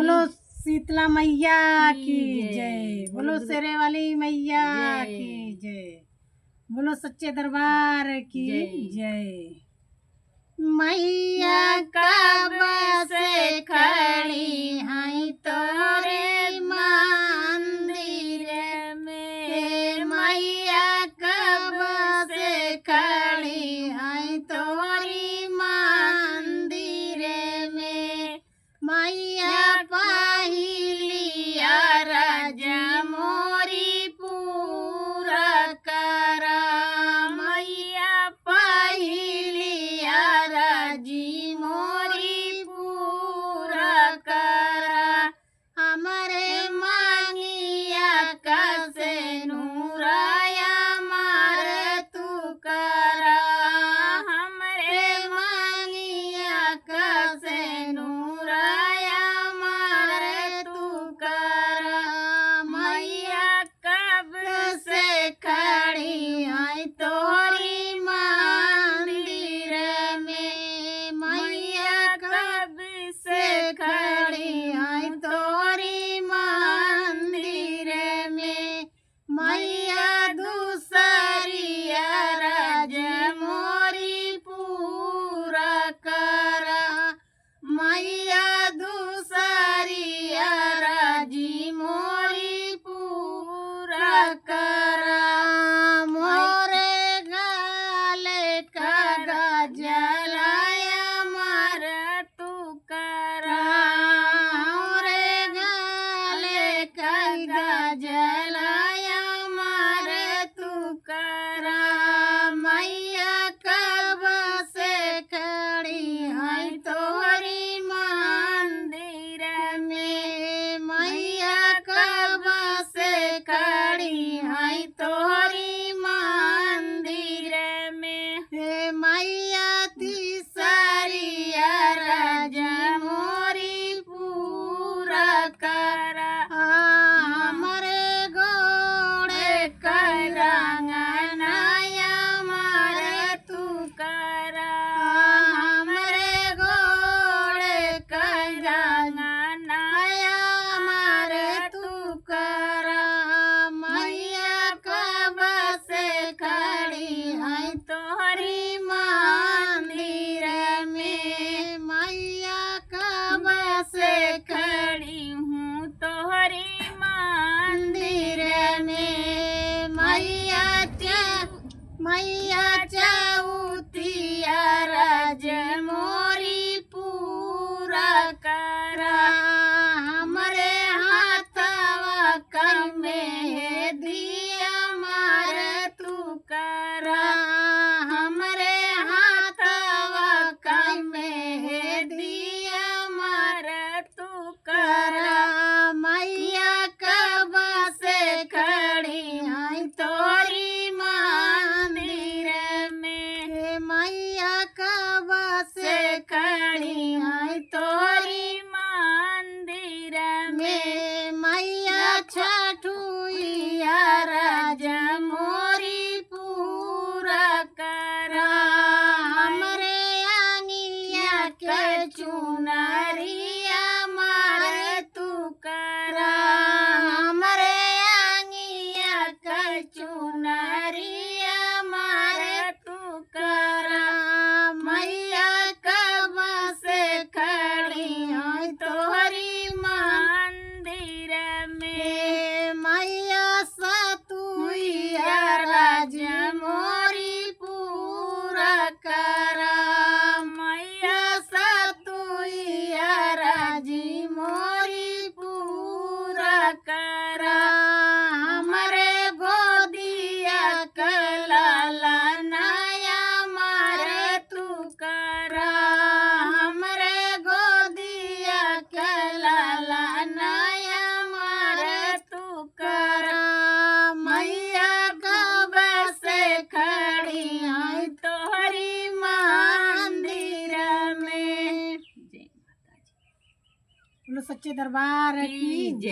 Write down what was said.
बोलो शीतला मैया की जय, बोलो शेरे वाली मैया की जय, बोलो सच्चे दरबार की जय। मैया कब से खड़ी हैं तोरे मंदिर में, मैया कब से खड़ी हैं तोरी मंदिर में। मैया पहिलिया राज मोरी पूरा करा, मैया पहिलिया राजी मोरी पूरा करा। हमरे मांगिया कसे नूराया मार तू करा, हमरे मांगिया कसे नूराया मार तू करा। मैया कब से खड़ी हैं तोरी मंदिर में, मैया कब से खड़ी हैं तोरी मंदिर में। मैया दूसरी राज मोरी पूरा करा, मैया दूसरी राजी मोरी पूरा करा। मोरे गाले का गजलाया मार तू करा, मोरे गाले का गजलाया मार तू करा। मैया कब से खड़ी हैं तोरी मंदिर में, मैया कब से खड़ी हैं तोरी मंदिर में। हे मैया तीसरी राज मोरी पूरा करा, हमरे गोड़े करा नया मार तू करा, हमरे गोड़े करा नया मार तू करा। मैया कब से खड़ी हैं तोहरी मंदिर में, मैया कब से खड़ी हूँ तोहरी मंदिर में। मैया चौथिया राज मोरी पूरा करा, हमरे हाथवा कर में दिया मार तू करा, हमरे हाथवा कर में दिया मार तू करा। मैया कब से खड़ी हैं तोरी मंदिर में, मैया कब से खड़ी हैं तोरी मंदिर में। मैया छठुइया राज मोरी पूरा करा, हमरे आंगिया के चुनरिया मार तू करा, हमरे आंगिया के चुनरिया मार तू करा। मैया कब से खड़ी हैं तोहरी मंदिर में, मैया सतुइया राज मोरी पूरा करा, मैया सतुइया राजी मोरी पूरा करा। हमरे गोदिया कलाला नया मार तू करा, हमरे गोदिया कलाला नया मार तू करा। मैया कब से खड़ी हैं तोहरी मंदिर में। जय माता जी, बोलो सच्चे दरबार की जय।